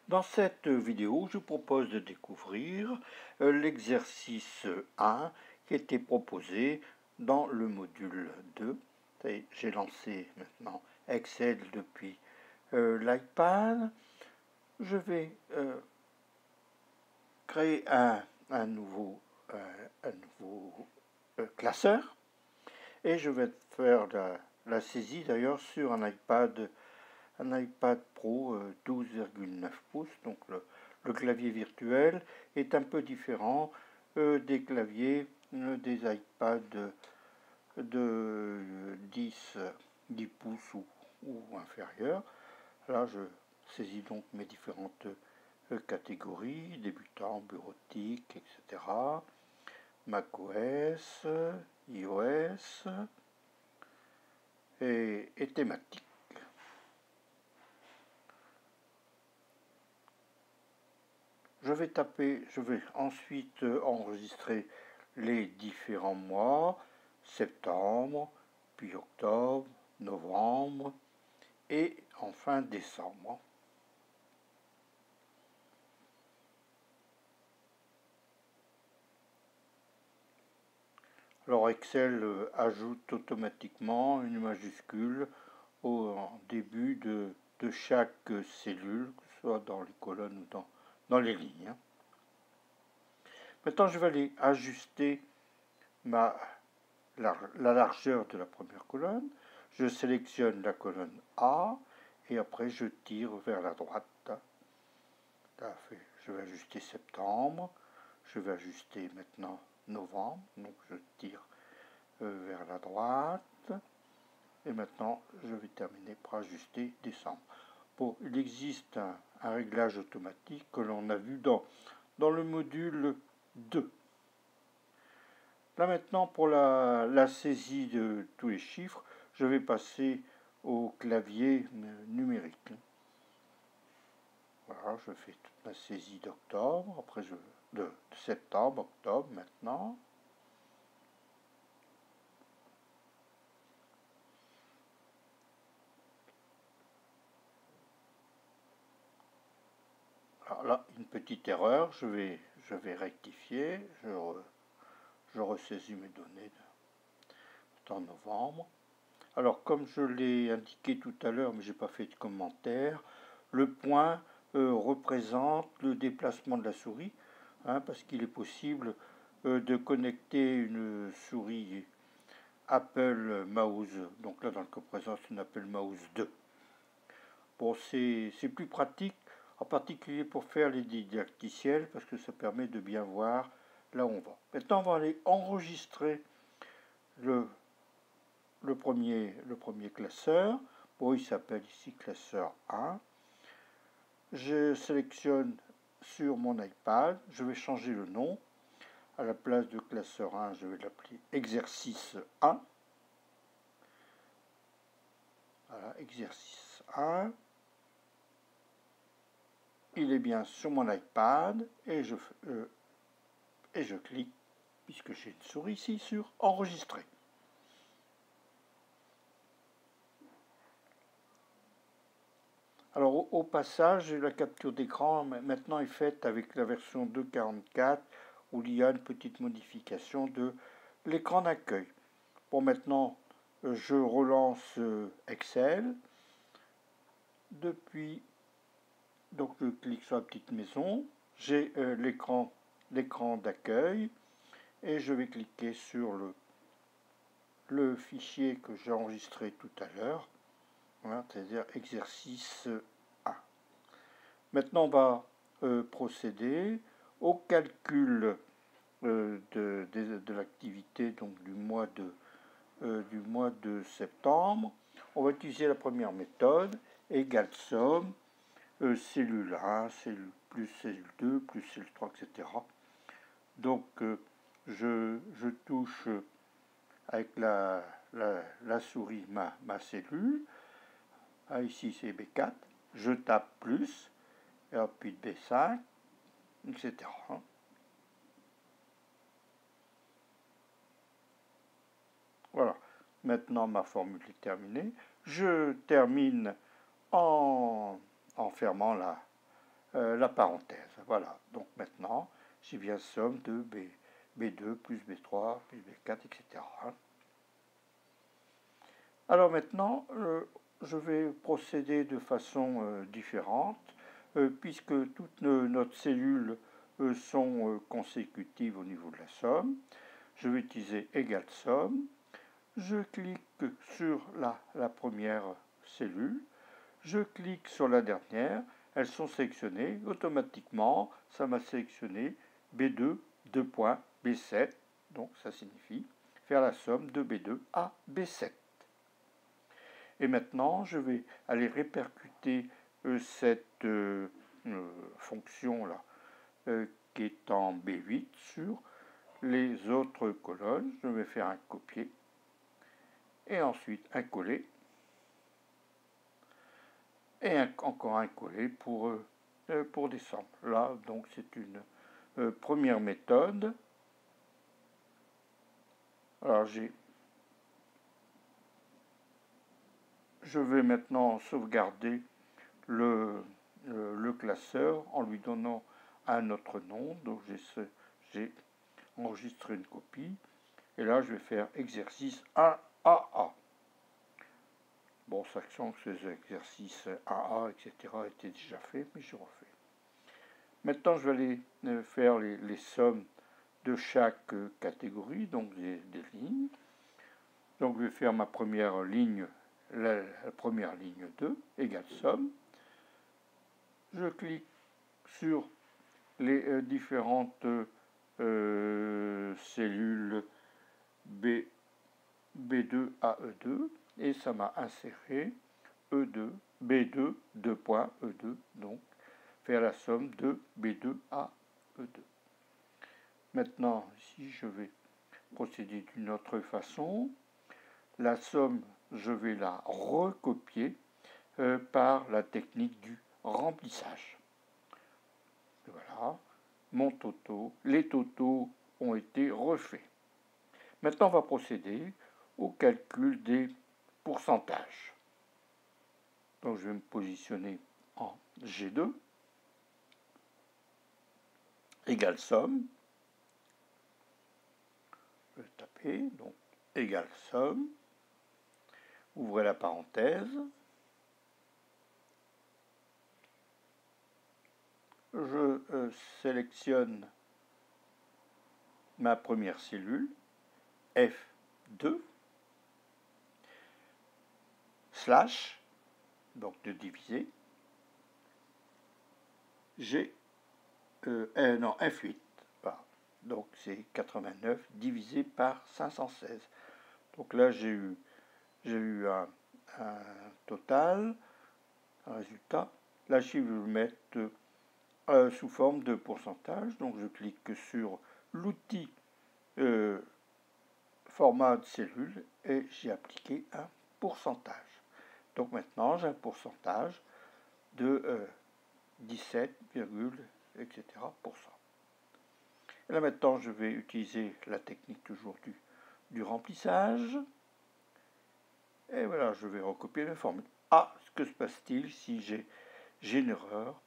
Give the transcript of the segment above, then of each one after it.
Dans cette vidéo, je vous propose de découvrir l'exercice 1 qui a été proposé dans le module 2. J'ai lancé maintenant Excel depuis l'iPad. Je vais créer un nouveau classeur et je vais faire la saisie d'ailleurs sur un iPad Pro 12,9 pouces, donc le clavier virtuel est un peu différent des claviers des iPads de 10 pouces ou inférieurs. Là, je saisis donc mes différentes catégories, débutant, bureautique, etc. macOS, iOS et thématique. Je vais ensuite enregistrer les différents mois, septembre, puis octobre, novembre et enfin décembre. Alors Excel ajoute automatiquement une majuscule au début de chaque cellule, que ce soit dans les colonnes ou dans les lignes. Maintenant, je vais aller ajuster la largeur de la première colonne. Je sélectionne la colonne A et après je tire vers la droite. Je vais ajuster septembre. Je vais ajuster maintenant novembre. Donc je tire vers la droite. Et maintenant, je vais terminer par ajuster décembre. Bon, il existe un réglage automatique que l'on a vu dans le module 2. Là maintenant, pour la saisie de tous les chiffres, je vais passer au clavier numérique. Voilà, je fais toute ma saisie d'octobre, après de septembre, octobre maintenant. Alors là, une petite erreur, je vais rectifier, je ressaisis mes données en novembre. Alors, comme je l'ai indiqué tout à l'heure, mais je n'ai pas fait de commentaire, le point représente le déplacement de la souris, parce qu'il est possible de connecter une souris Apple Mouse, donc là dans le cas présent c'est une Apple Mouse 2. Bon, c'est plus pratique, en particulier pour faire les didacticiels, parce que ça permet de bien voir là où on va. Maintenant, on va aller enregistrer le premier classeur. Bon, il s'appelle ici classeur 1. Je sélectionne sur mon iPad, je vais changer le nom. À la place de classeur 1, je vais l'appeler exercice 1. Voilà, exercice 1. Il est bien sur mon iPad et je clique, puisque j'ai une souris ici, sur enregistrer. Alors au passage, la capture d'écran maintenant est faite avec la version 2.44 où il y a une petite modification de l'écran d'accueil. Bon, maintenant je relance Excel. Donc je clique sur la petite maison, j'ai l'écran d'accueil et je vais cliquer sur le fichier que j'ai enregistré tout à l'heure. Voilà, c'est-à-dire exercice 1. Maintenant, on va procéder au calcul de l'activité, donc du mois de septembre. On va utiliser la première méthode, égale somme, cellule 1, cellule plus cellule 2, plus cellule 3, etc. Donc, je touche avec la souris ma cellule. Ici c'est B4, je tape plus, et puis B5, etc. Voilà, maintenant ma formule est terminée. Je termine en fermant la parenthèse. Voilà, donc maintenant, j'ai bien somme de B2 plus B3 plus B4, etc. Alors maintenant, je vais procéder de façon différente, puisque toutes notre cellules sont consécutives au niveau de la somme. Je vais utiliser égale somme. Je clique sur la première cellule. Je clique sur la dernière. Elles sont sélectionnées. Automatiquement, ça m'a sélectionné B2, 2 points, B7. Donc ça signifie faire la somme de B2 à B7. Et maintenant, je vais aller répercuter cette fonction-là qui est en B8 sur les autres colonnes. Je vais faire un copier et ensuite un coller et encore un coller pour descendre. Là, donc, c'est une première méthode. Alors, je vais maintenant sauvegarder le classeur en lui donnant un autre nom. Donc, j'ai enregistré une copie. Et là, je vais faire exercice 1AA. Bon, sachant que ces exercices AA, etc. étaient déjà faits, mais je refais. Maintenant, je vais aller faire les sommes de chaque catégorie, donc des lignes. Donc, je vais faire ma première ligne, la première ligne 2, égale somme. Je clique sur les différentes cellules B2 à E2 et ça m'a inséré E2, B2, 2 points, E2, donc faire la somme de B2 à E2. Maintenant, ici, je vais procéder d'une autre façon. La somme, je vais la recopier par la technique du remplissage. Voilà, les totaux ont été refaits. Maintenant, on va procéder au calcul des pourcentages. Donc, je vais me positionner en G2, égale somme. Je vais taper, donc, égale somme. Ouvrez la parenthèse. Je sélectionne ma première cellule, F2, slash, donc de diviser, F8, voilà. Donc c'est 89 divisé par 516. Donc là j'ai eu un total, un résultat. Là je vais le mettre sous forme de pourcentage. Donc je clique sur l'outil format de cellule et j'ai appliqué un pourcentage. Donc maintenant j'ai un pourcentage de 17, etc. Et là maintenant je vais utiliser la technique toujours du remplissage. Et voilà, je vais recopier la formule. Ah, que se passe-t-il si j'ai une erreur?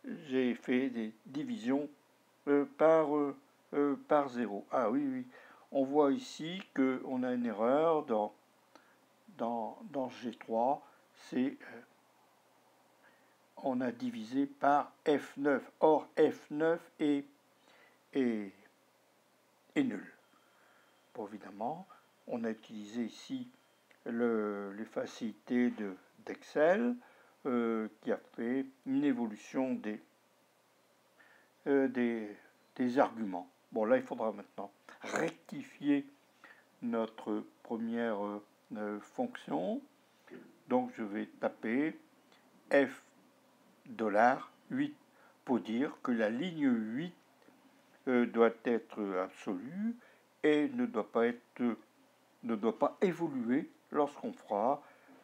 J'ai fait des divisions par 0. Ah oui, oui. On voit ici qu'on a une erreur dans G3. C'est on a divisé par F9. Or, F9 est nul. Bon, évidemment, on a utilisé ici les facilités d'Excel qui a fait une évolution des arguments. Bon, là, il faudra maintenant rectifier notre première fonction. Donc, je vais taper F $8 pour dire que la ligne 8 doit être absolue et ne doit pas évoluer lorsqu'on fera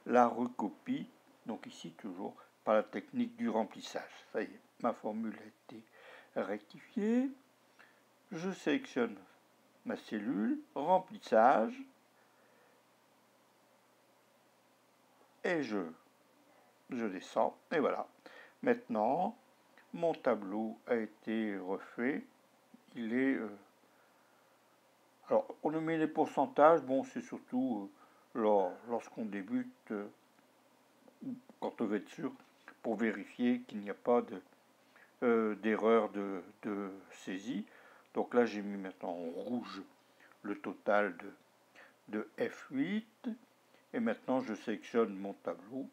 la recopie. Donc ici, toujours par la technique du remplissage. Ça y est, ma formule a été rectifiée. Je sélectionne ma cellule, remplissage, et je je descends, et voilà. Maintenant, mon tableau a été refait. Il est... alors, on met les pourcentages, bon, c'est surtout lorsqu'on débute, quand on veut être sûr, pour vérifier qu'il n'y a pas d'erreur de saisie. Donc là, j'ai mis maintenant en rouge le total de F8. Et maintenant, je sélectionne mon tableau,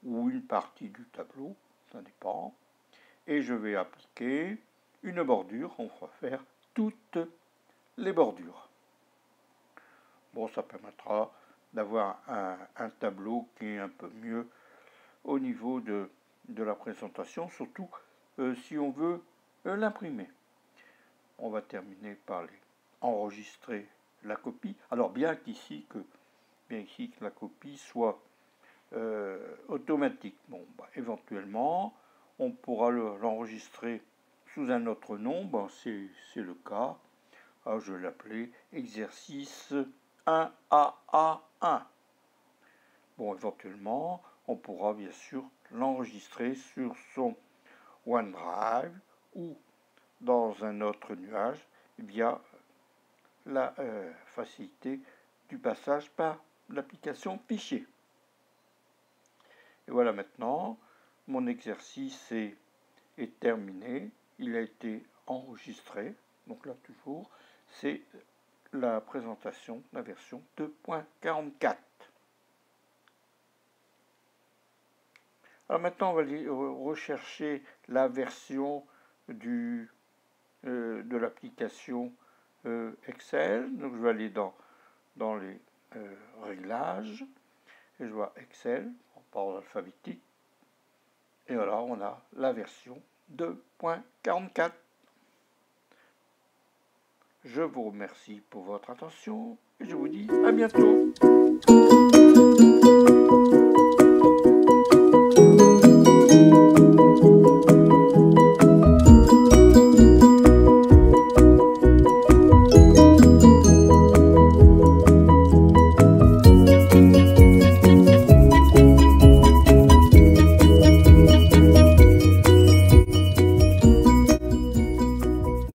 ou une partie du tableau, ça dépend. Et je vais appliquer une bordure. On va faire toutes les bordures. Bon, ça permettra d'avoir un tableau qui est un peu mieux au niveau de la présentation, surtout si on veut l'imprimer. On va terminer par enregistrer la copie. Alors bien ici que la copie soit automatique. Bon, éventuellement, on pourra l'enregistrer sous un autre nom. Bon, c'est le cas. Alors, je vais l'appeler exercice 1AA1. Bon, éventuellement, on pourra bien sûr l'enregistrer sur son OneDrive ou dans un autre nuage via la facilité du passage par l'application fichier. Et voilà, maintenant, mon exercice est terminé. Il a été enregistré. Donc là, toujours, c'est la présentation, la version 2.44. Alors maintenant, on va aller rechercher la version de l'application Excel. Donc je vais aller dans les réglages et je vois Excel par ordre alphabétique. Et voilà, on a la version 2.44. Je vous remercie pour votre attention et je vous dis à bientôt.